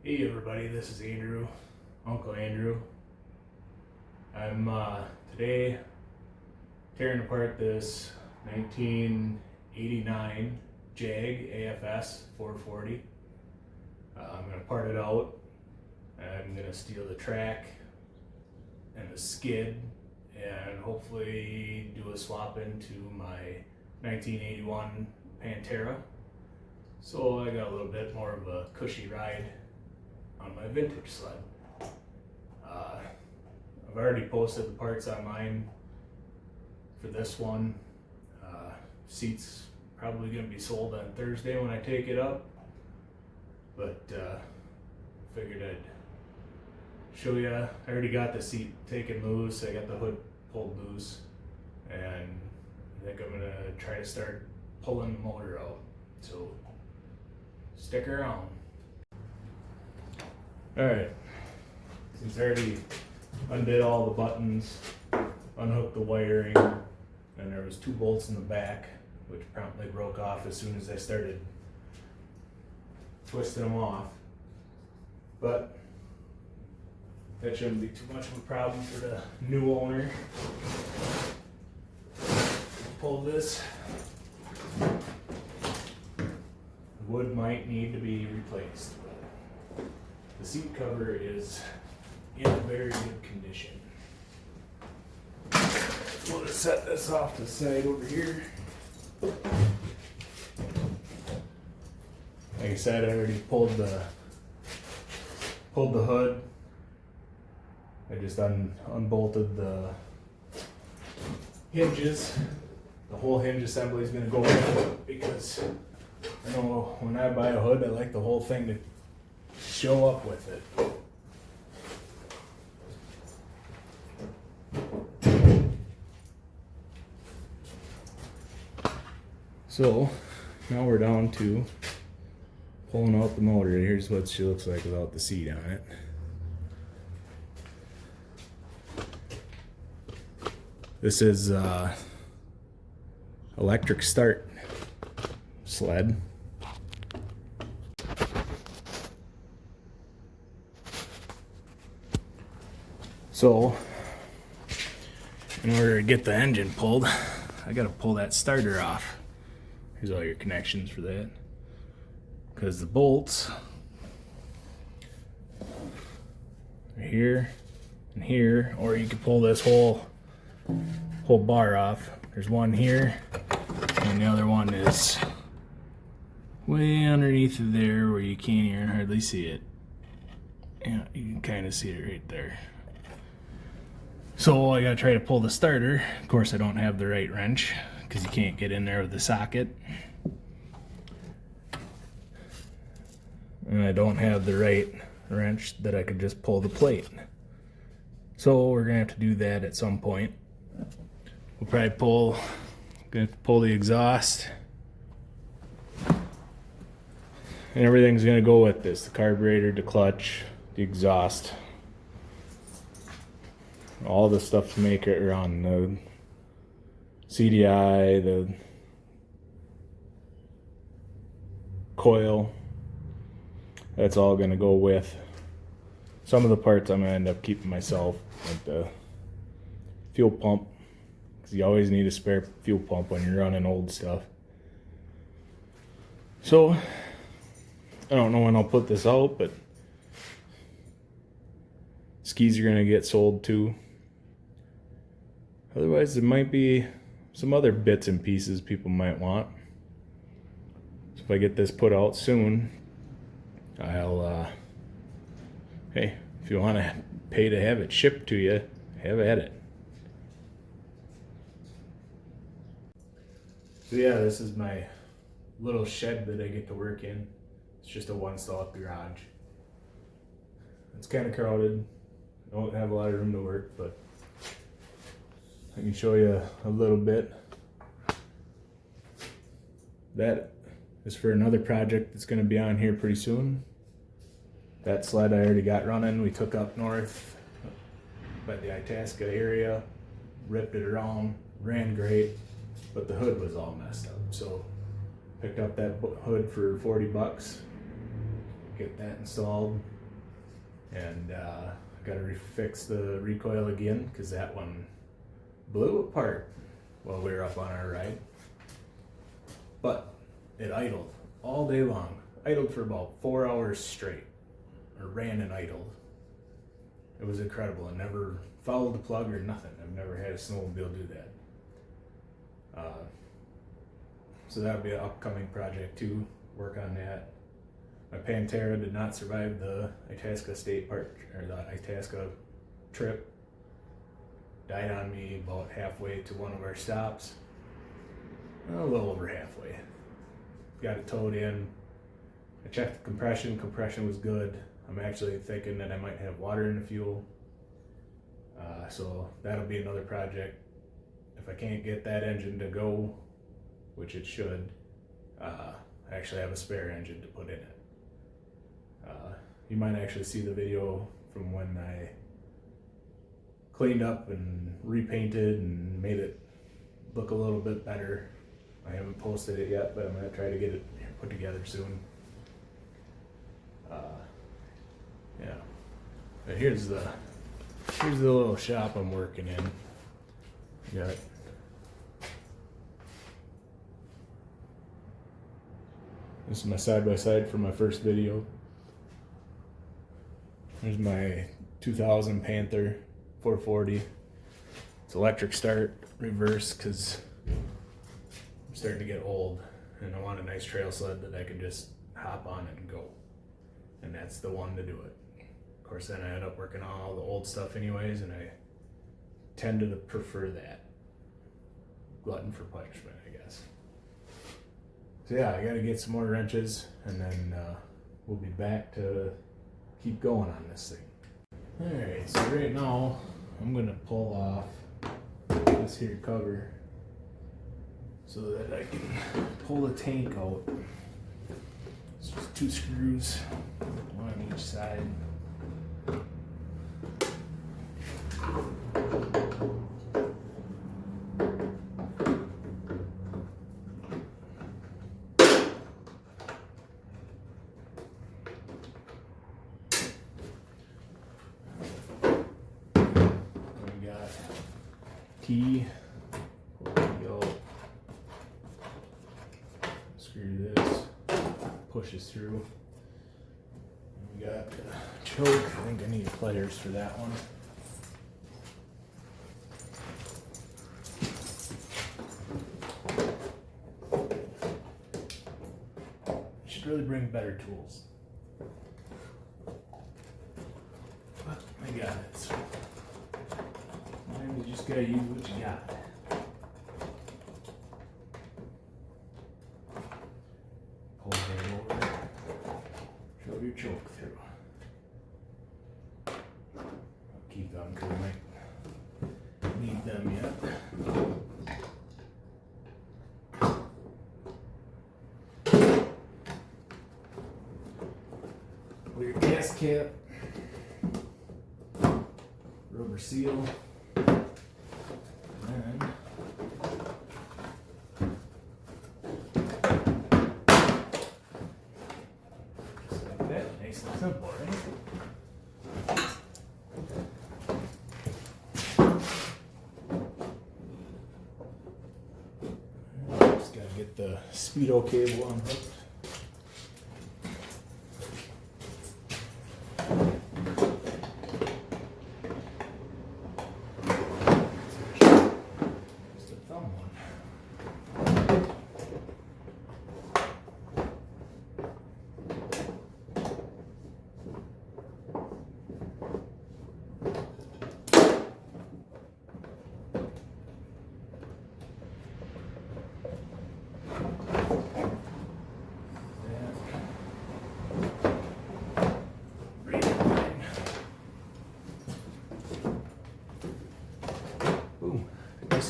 Hey everybody, this is Andrew, Uncle Andrew. I'm today tearing apart this 1989 Jag Afs 440. I'm going to part it out. I'm going to steal the track and the skid and hopefully do a swap into my 1981 Pantera. So I got a little bit more of a cushy ride on my vintage sled. I've already posted the parts online for this one. Seat's probably going to be sold on Thursday when I take it up, but figured I'd show you. I already got the seat taken loose. I got the hood pulled loose, and I think I'm going to try to start pulling the motor out. So stick around. Alright, since I already undid all the buttons, unhooked the wiring, and there was 2 bolts in the back, which promptly broke off as soon as I started twisting them off. But that shouldn't be too much of a problem for the new owner. Pull this. The wood might need to be replaced. The seat cover is in a very good condition. We'll just set this off to the side over here. Like I said, I already pulled the hood. I just unbolted the hinges. The whole hinge assembly is going to go with, because I know when I buy a hood, I like the whole thing to show up with it. So now we're down to pulling out the motor. Here's what she looks like without the seat on it. This is electric start sled. So, in order to get the engine pulled, I gotta pull that starter off. Here's all your connections for that. Because the bolts are here and here, or you can pull this whole bar off. There's one here, and the other one is way underneath of there where you can't even hardly see it. Yeah, you can kind of see it right there. So I gotta try to pull the starter. Of course I don't have the right wrench because you can't get in there with the socket. And I don't have the right wrench that I could just pull the plate. So we're gonna have to do that at some point. We'll probably pull the exhaust. And everything's gonna go with this. The carburetor, the clutch, the exhaust. All the stuff to make it run, the CDI, the coil, that's all going to go with. Some of the parts I'm going to end up keeping myself, like the fuel pump, because you always need a spare fuel pump when you're running old stuff. So, I don't know when I'll put this out, but skis are going to get sold too. Otherwise, there might be some other bits and pieces people might want. So if I get this put out soon, I'll, hey, if you want to pay to have it shipped to you, have at it. So yeah, this is my little shed that I get to work in. It's just a one-stall garage. It's kind of crowded. I don't have a lot of room to work, but I can show you a little bit. That is for another project that's going to be on here pretty soon. That sled I already got running. We took up north by the Itasca area, ripped it around, ran great, but the hood was all messed up. So picked up that hood for $40. get that installed, and got to fix the recoil again because that one blew apart while we were up on our ride. But it idled all day long. Idled for about 4 hours straight, or ran and idled. It was incredible. I never followed the plug or nothing. I've never had a snowmobile do that. So that'll be an upcoming project too. Work on that. My Pantera did not survive the Itasca State Park or the Itasca trip. Died on me about halfway to one of our stops. A little over halfway. Got it towed in. I checked the compression. Compression was good. I'm actually thinking that I might have water in the fuel. So that'll be another project. If I can't get that engine to go, which it should, I actually have a spare engine to put in it. You might actually see the video from when I cleaned up and repainted and made it look a little bit better. I haven't posted it yet, but I'm going to try to get it put together soon. Yeah. But here's the little shop I'm working in. Got this is my side-by-side from my first video. There's my 2000 Panther 440. It's electric start, reverse, because I'm starting to get old and I want a nice trail sled that I can just hop on it and go. And that's the one to do it. Of course, then I end up working on all the old stuff anyways, and I tend to prefer that. Glutton for punishment, I guess. So yeah, I gotta get some more wrenches, and then we'll be back to keep going on this thing. Alright, so right now, I'm gonna pull off this here cover so that I can pull the tank out. It's just 2 screws, one on each side. We got key, pull the key out, screw this, pushes through. We got choke. I think I need pliers for that one. Should really bring better tools. But I got it. So you just gotta use what you got. Pull it over. Shove your choke through. I'll keep them because I might need them yet. Pull your gas cap, rubber seal, and just like that, nice and simple, right? Just gotta get the speedo cable unhooked.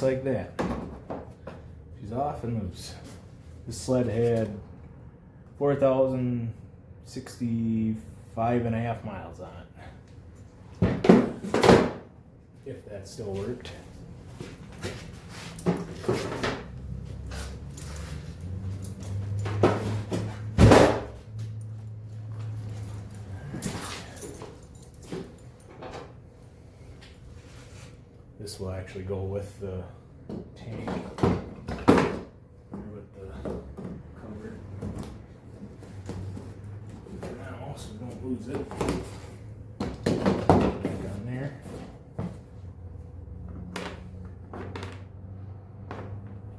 Like that. She's off and loose. This sled had 4,065.5 miles on it. If that still worked. This will actually go with the tank, or with the cover. For now, so we don't lose it. Back on there.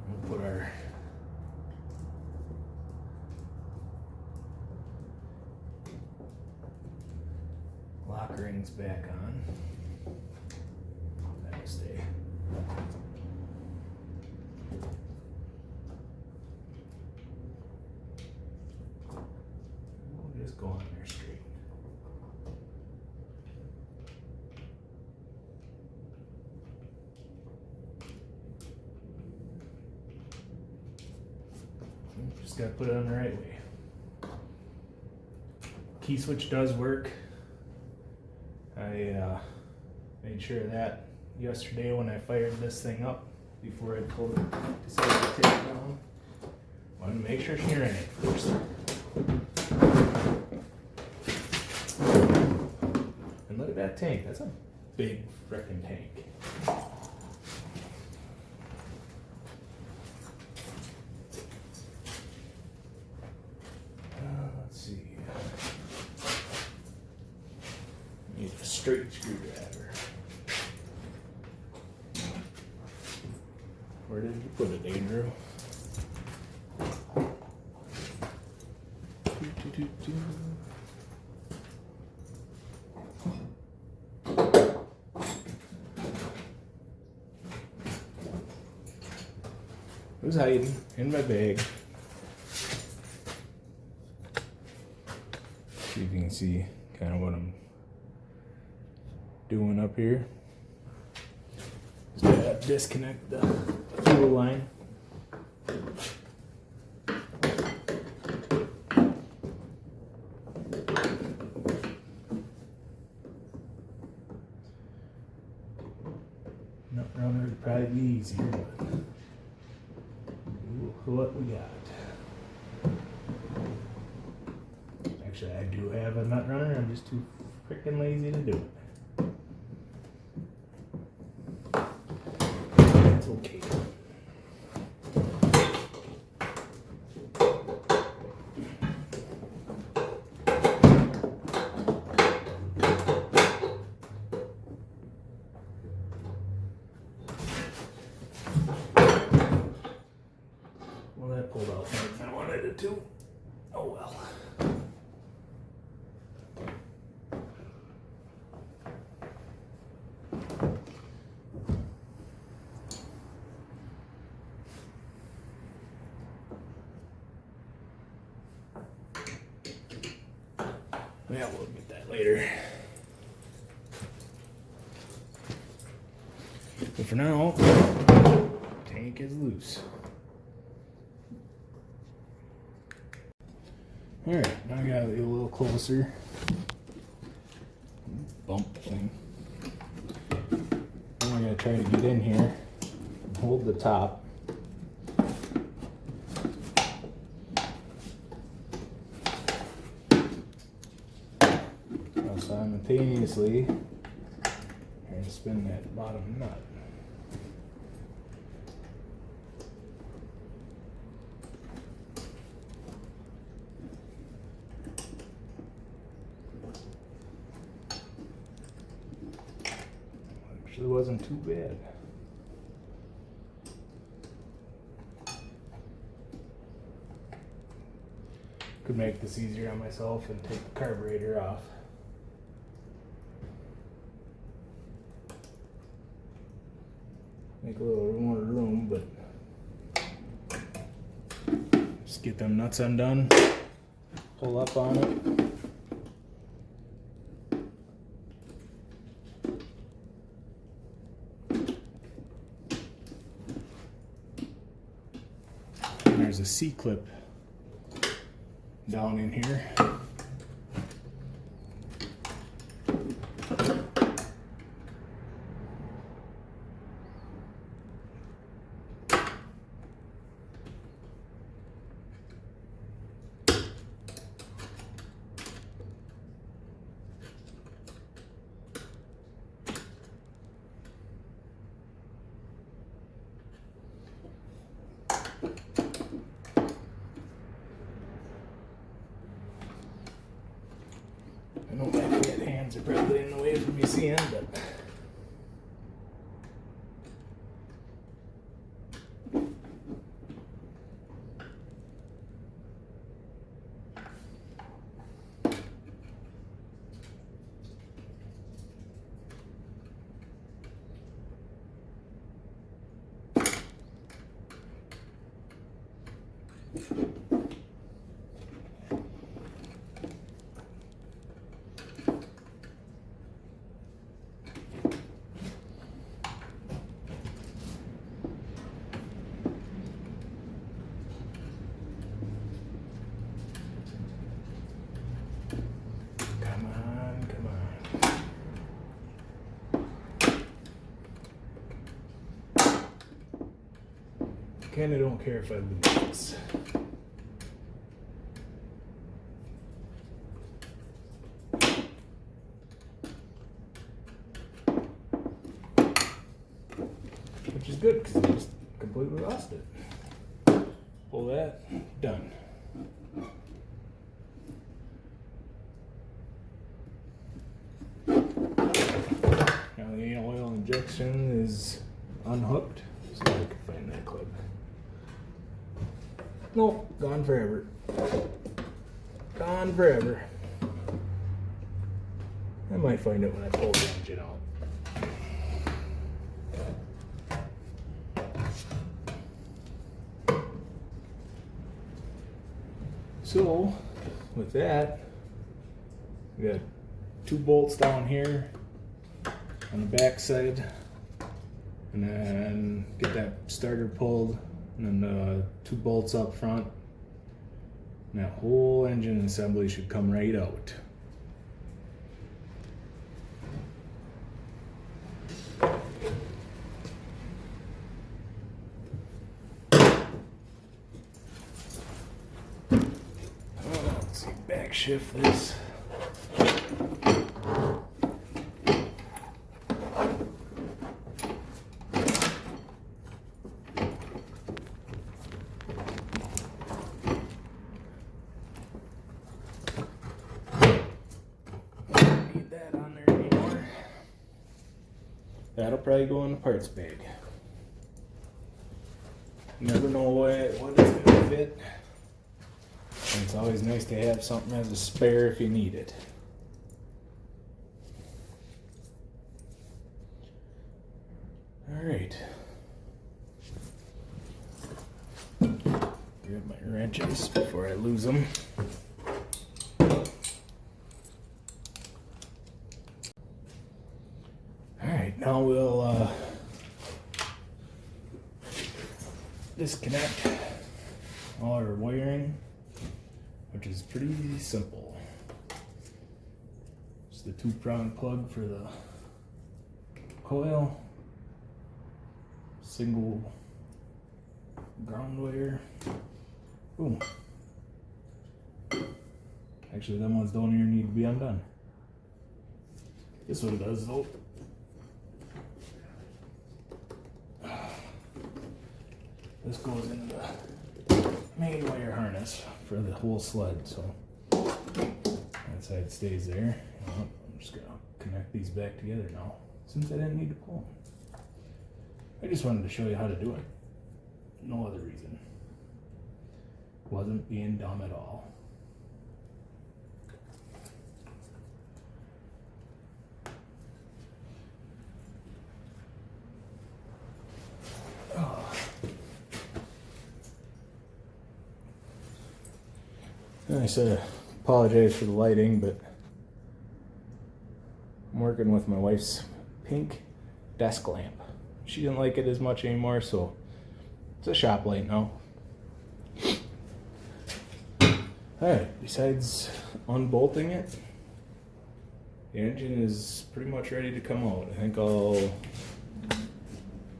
We'll put our lock rings back on. That'll stay. We'll just go on there straight. Just gotta put it on the right way. Key switch does work. I made sure of that yesterday when I fired this thing up before I decided to take it down. Wanted to make sure she ran it first. And look at that tank. That's a big frickin' tank. Let's see. Need a straight screwdriver. Where did you put it, Andrew? It was hiding in my bag. See if you can see kind of what I'm doing up here. Just gotta disconnect the fuel line. Nut runner would probably be easier, but what we got. Actually, I do have a nut runner. I'm just too freaking lazy to do it. That's okay. Well, that pulled out more than I wanted it to. Oh well. Yeah, we'll get that later. But for now, tank is loose. Alright, now I gotta be a little closer. Bump thing. Now I gotta try to get in here and hold the top. Now simultaneously, and spin that bottom nut. Actually wasn't too bad. Could make this easier on myself and take the carburetor off. Make a little more room, but just get them nuts undone, pull up on it. There's a C-clip down in here. I know my fat hands are probably in the way of me seeing, but come on, come on. Kinda don't care if I lose this. Which is good because I just completely lost it. Pull that, done. Now the oil injection is unhooked, so I can find that clip. Nope, gone forever. Gone forever. I might find it when I pull the engine out. So, with that, we got 2 bolts down here on the back side, and then get that starter pulled, and then 2 bolts up front, and that whole engine assembly should come right out. Let's see, back shift this. That'll probably go in the parts bag. You never know what it's going to fit. And it's always nice to have something as a spare if you need it. Alright. Grab my wrenches before I lose them. Now we'll disconnect all our wiring, which is pretty simple. It's the 2-prong plug for the coil, single ground wire. Boom. Actually, them ones don't even need to be undone. This one does though. This goes in the main wire harness for the whole sled, so that side stays there. I'm just gonna connect these back together now, since I didn't need to pull them. I just wanted to show you how to do it. No other reason. Wasn't being dumb at all. I said apologize for the lighting, but I'm working with my wife's pink desk lamp. She didn't like it as much anymore, so it's a shop light now. Alright, besides unbolting it, the engine is pretty much ready to come out. I think I'll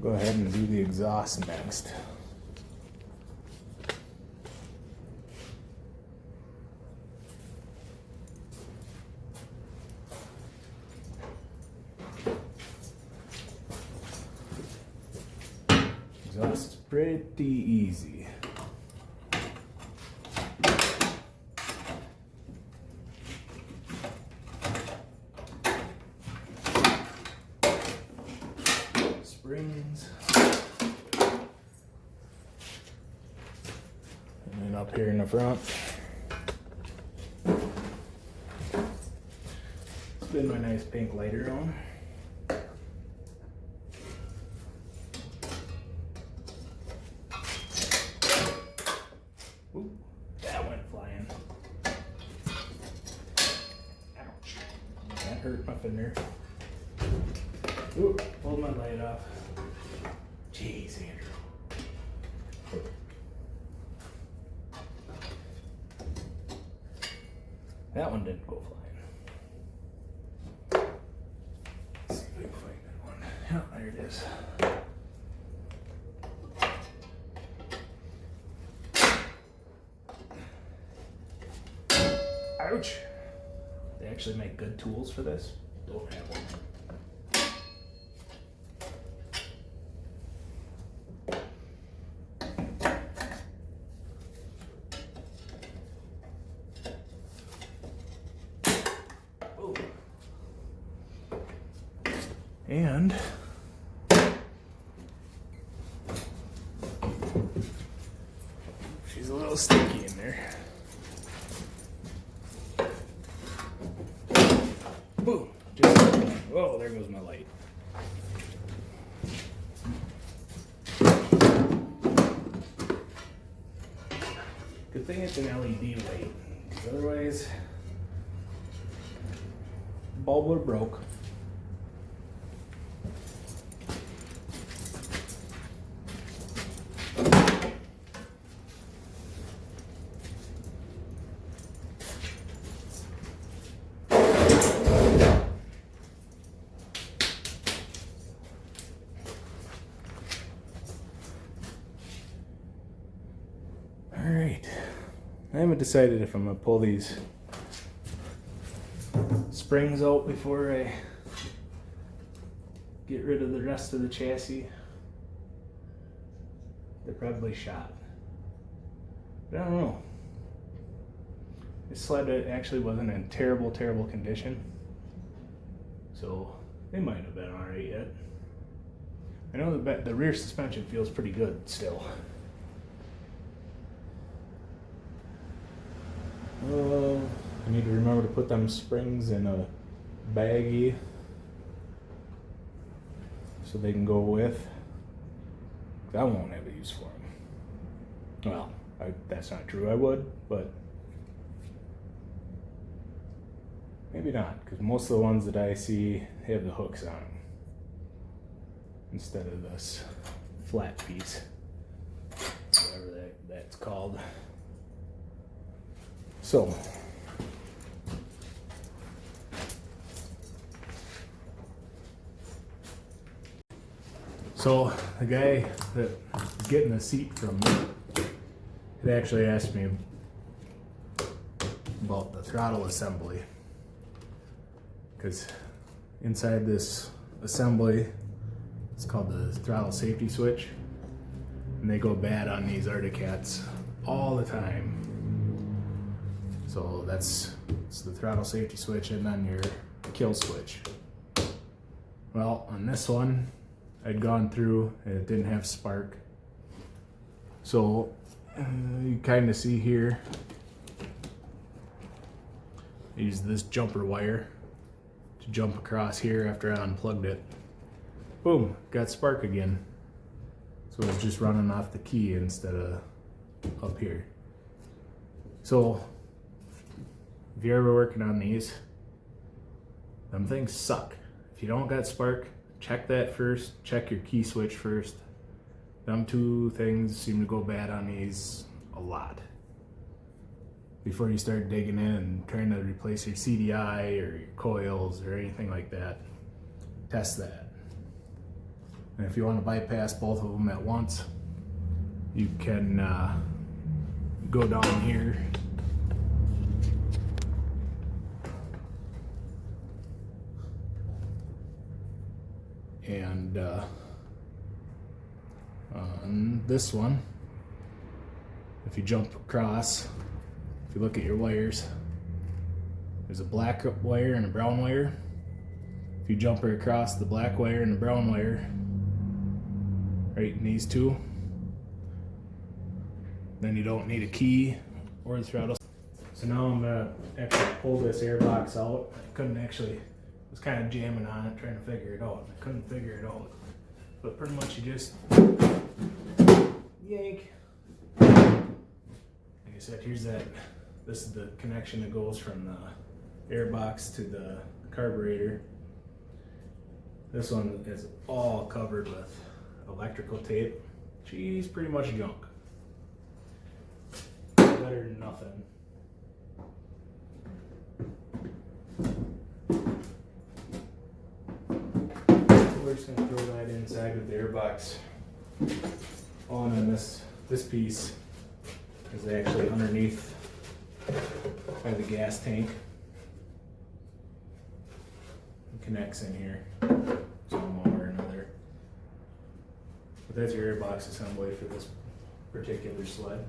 go ahead and do the exhaust next. Exhaust is pretty easy. springs. And then up here in the front. Spin my nice pink lighter on. Ooh, that went flying. Ouch. That hurt my finger. Ooh, pulled my light off. Jeez, Andrew. That one didn't go flying. Let's see if we can find that one. Yeah, there it is. Ouch! They actually make good tools for this. Don't have one. And she's a little sticky in there. Boom! Just, whoa, there goes my light. Good thing it's an LED light, because otherwise the bulb would have broke. Alright, I haven't decided if I'm going to pull these springs out before I get rid of the rest of the chassis. They're probably shot. But I don't know. This sled actually wasn't in terrible condition. So they might have been alright yet. I know the rear suspension feels pretty good still. I need to remember to put them springs in a baggie so they can go with. I won't have a use for them. Well, that's not true. I would, but maybe not, because most of the ones that I see have the hooks on them instead of this flat piece, whatever that's called. So the guy that was getting the seat from me had actually asked me about the throttle assembly, because inside this assembly, it's called the throttle safety switch, and they go bad on these Arctic Cats all the time. So it's the throttle safety switch and then your kill switch. Well, on this one, I'd gone through and it didn't have spark. So you kind of see here, I used this jumper wire to jump across here after I unplugged it. Boom, got spark again. So it's just running off the key instead of up here. So if you're ever working on these, them things suck. If you don't got spark, check that first. Check your key switch first. Them two things seem to go bad on these a lot. Before you start digging in and trying to replace your CDI or your coils or anything like that, test that. And if you want to bypass both of them at once, you can go down here and on this one, if you jump across, if you look at your wires, there's a black wire and a brown wire. If you jump her across the black wire and the brown wire, right in these two. Then you don't need a key or the throttle. So now I'm gonna actually pull this air box out. I couldn't actually, was kind of jamming on it, trying to figure it out. I couldn't figure it out. But pretty much you just yank. Like I said, here's that. This is the connection that goes from the air box to the carburetor. This one is all covered with electrical tape. She's pretty much junk. Better than nothing. We're just gonna throw that inside with the air box on, and this piece is actually underneath by the gas tank. It connects in here somehow or another. But that's your air box assembly for this particular sled.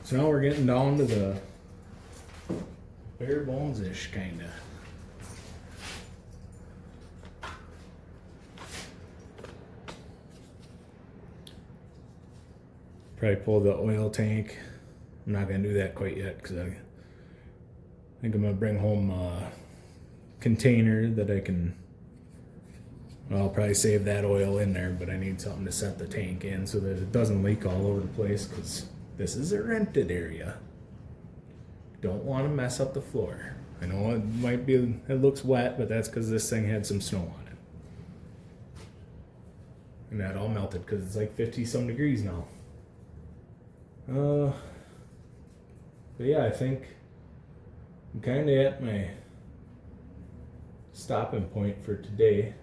So now we're getting down to the bare bones-ish kinda. Probably pull the oil tank. I'm not gonna do that quite yet because I think I'm gonna bring home a container that I can, well, I'll probably save that oil in there, but I need something to set the tank in so that it doesn't leak all over the place, because this is a rented area. Don't want to mess up the floor. I know it might be, it looks wet, but that's because this thing had some snow on it. And that all melted because it's like 50 some degrees now. But yeah, I think I'm kind of at my stopping point for today.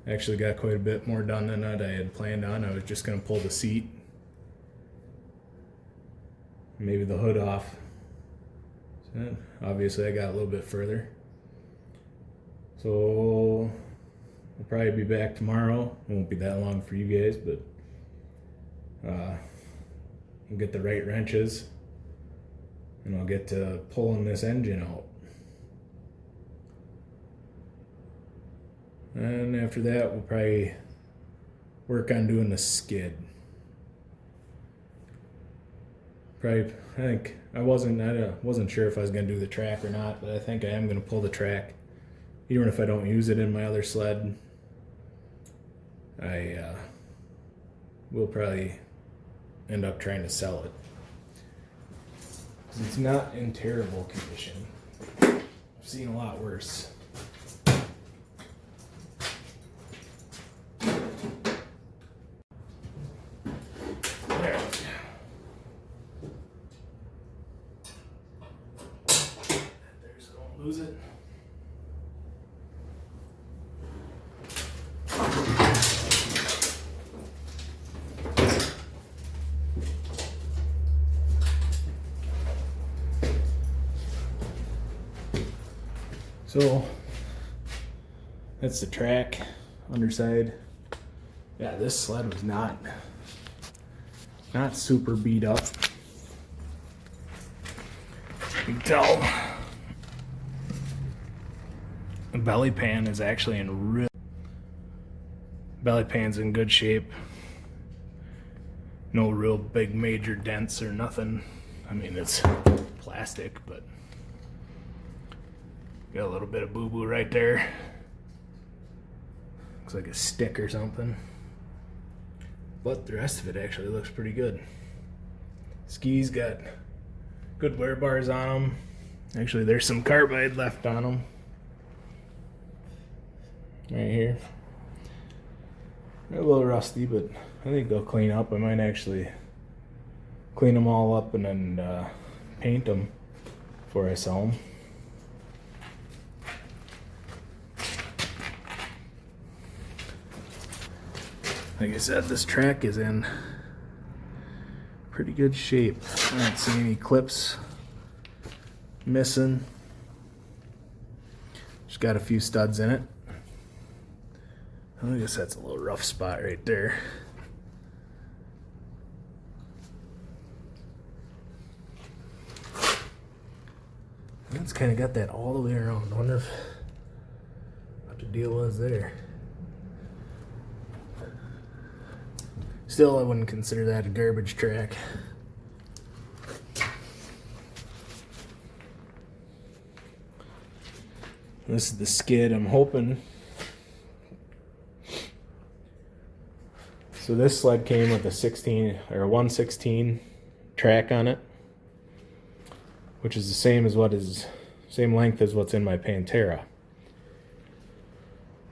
Actually got quite a bit more done than that I had planned on. I was just going to pull the seat, maybe the hood off. So obviously I got a little bit further. So I'll probably be back tomorrow. It won't be that long for you guys, but I'll get the right wrenches and I'll get to pulling this engine out. And after that, we'll probably work on doing the skid. I think I wasn't sure if I was gonna do the track or not, but I think I am gonna pull the track, even if I don't use it in my other sled. I will probably end up trying to sell it. It's not in terrible condition. I've seen a lot worse. Lose it. So that's the track, underside. Yeah, this sled was not super beat up. You can tell the belly pan is actually in belly pan's in good shape. No real big major dents or nothing. I mean, it's plastic, but got a little bit of boo-boo right there. Looks like a stick or something. But the rest of it actually looks pretty good. Skis got good wear bars on them. Actually, there's some carbide left on them. Right here. They're a little rusty, but I think they'll clean up. I might actually clean them all up and then paint them before I sell them. Like I said, this track is in pretty good shape. I don't see any clips missing. Just got a few studs in it. I guess that's a little rough spot right there. It's kind of got that all the way around. I wonder if what the deal was there. Still, I wouldn't consider that a garbage track. This is the skid. I'm hoping. So this sled came with a 16 or a 116 track on it, which is the same length as what's in my Pantera.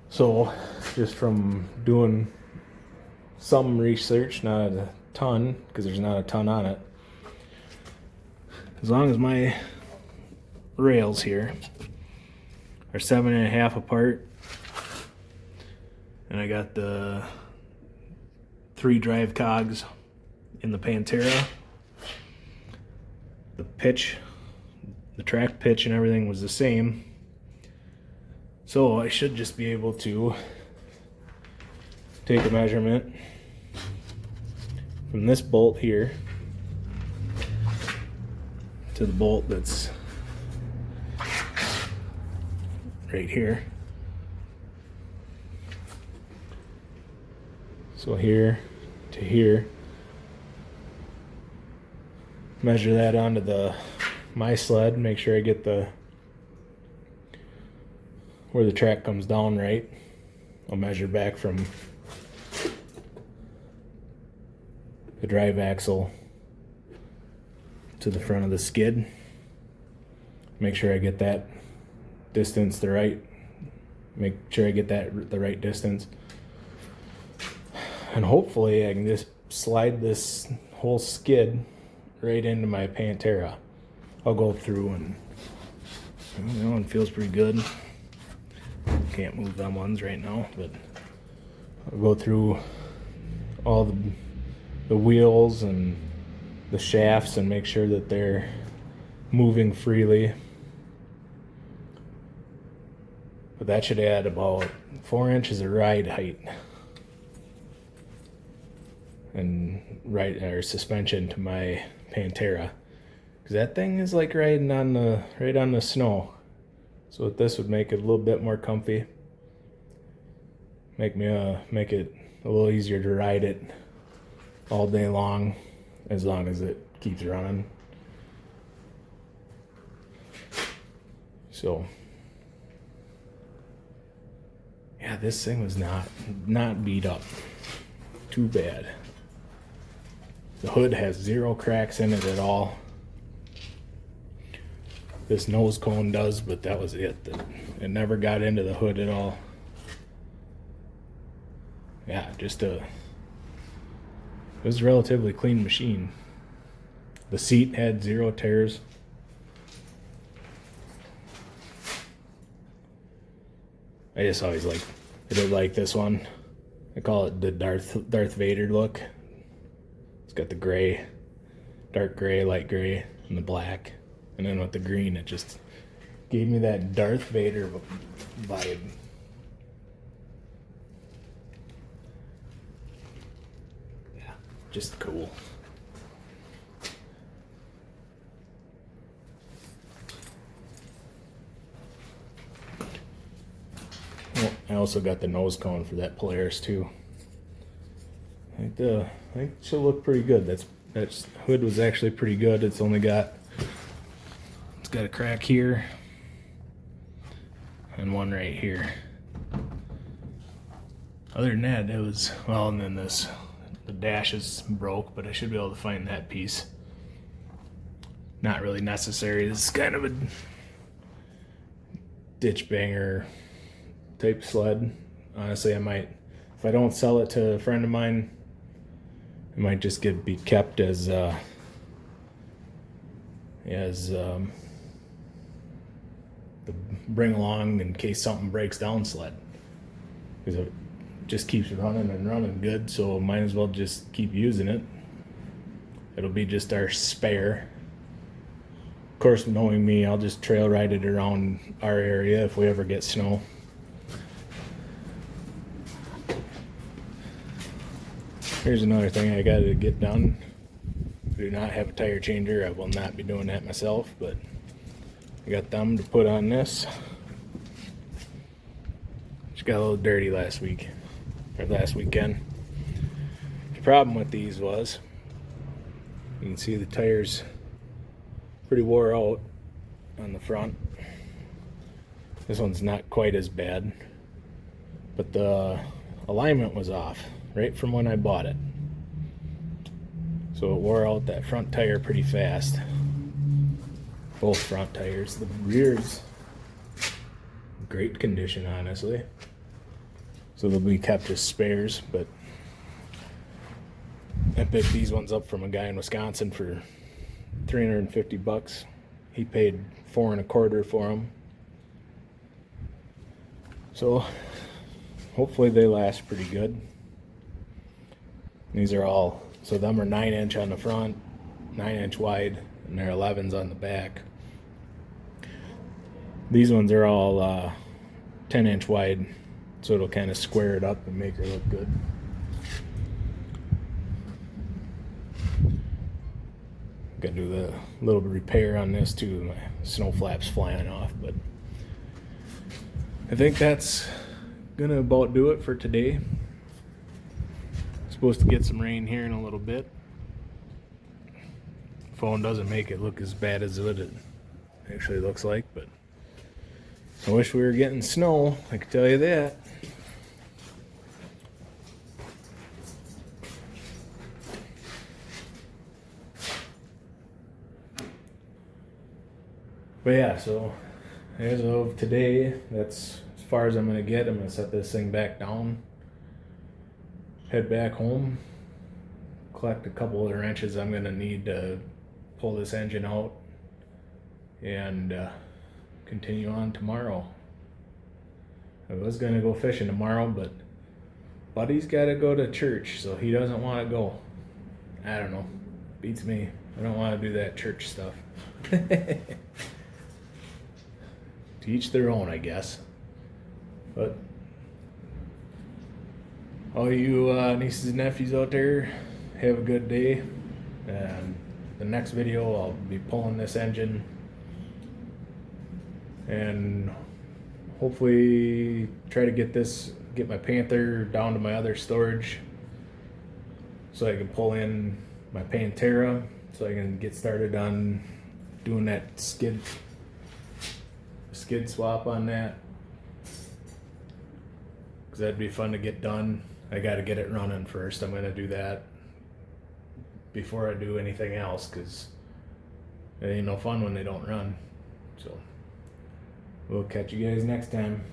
So just from doing some research, not a ton, because there's not a ton on it, as long as my rails here are 7.5 apart, and I got the 3 drive cogs in the Pantera, the pitch, the track pitch and everything was the same, so I should just be able to take a measurement from this bolt here to the bolt that's right here. So here to here, measure that onto my sled, make sure I get where the track comes down right. I'll measure back from the drive axle to the front of the skid. Make sure I get that distance the right distance. And hopefully I can just slide this whole skid right into my Pantera. I'll go through and it feels pretty good. Can't move them ones right now, but I'll go through all the wheels and the shafts and make sure that they're moving freely. But that should add about 4 inches of ride height and suspension to my Pantera, because that thing is like riding on the snow. So this would make it a little bit more comfy, make it a little easier to ride it all day long, as long as it keeps running. So yeah, this thing was not beat up too bad. The hood has 0 cracks in it at all. This nose cone does, but that was it. It never got into the hood at all. Yeah, it was a relatively clean machine. The seat had 0 tears. I just always I did like this one. I call it the Darth Vader look. It's got the gray, dark gray, light gray, and the black. And then with the green, it just gave me that Darth Vader vibe. Yeah, just cool. Well, I also got the nose cone for that Polaris too. I think it should look pretty good. That hood was actually pretty good. It's got a crack here and one right here. Other than that, it was, well, and then the dash is broke, but I should be able to find that piece. Not really necessary. This is kind of a ditch banger type sled. Honestly, I might, if I don't sell it to a friend of mine, it might just be kept as the bring along in case something breaks down sled, because it just keeps running and running good, so might as well just keep using it. It'll be just our spare. Of course, knowing me, I'll just trail ride it around our area if we ever get snow. Here's another thing I got to get done. I do not have a tire changer. I will not be doing that myself, but I got them to put on this. Just got a little dirty last week, or last weekend. The problem with these was, you can see the tires pretty wore out on the front. This one's not quite as bad, but the alignment was off right from when I bought it. So it wore out that front tire pretty fast. Both front tires. The rear's great condition, honestly. So they'll be kept as spares, but I picked these ones up from a guy in Wisconsin for $350. He paid $4.25 for them. So hopefully they last pretty good. These are all, so them are 9-inch on the front, 9-inch wide, and they're 11s on the back. These ones are all 10-inch wide, so it'll kind of square it up and make her look good. Got to do the little repair on this too. My snow flaps flying off, but I think that's gonna about do it for today. Supposed to get some rain here in a little bit. Phone doesn't make it look as bad as what it actually looks like, but I wish we were getting snow, I can tell you that. But yeah, so as of today, that's as far as I'm going to get. I'm going to set this thing back down, head back home, collect a couple of the wrenches I'm going to need to pull this engine out, and continue on tomorrow. I was going to go fishing tomorrow, but Buddy's got to go to church, so he doesn't want to go. I don't know. Beats me. I don't want to do that church stuff. To each their own, I guess. But all you nieces and nephews out there, have a good day. And the next video, I'll be pulling this engine and hopefully try to get my Panther down to my other storage so I can pull in my Pantera so I can get started on doing that skid swap on that, because that'd be fun to get done. I got to get it running first. I'm going to do that before I do anything else, because it ain't no fun when they don't run. So we'll catch you guys next time.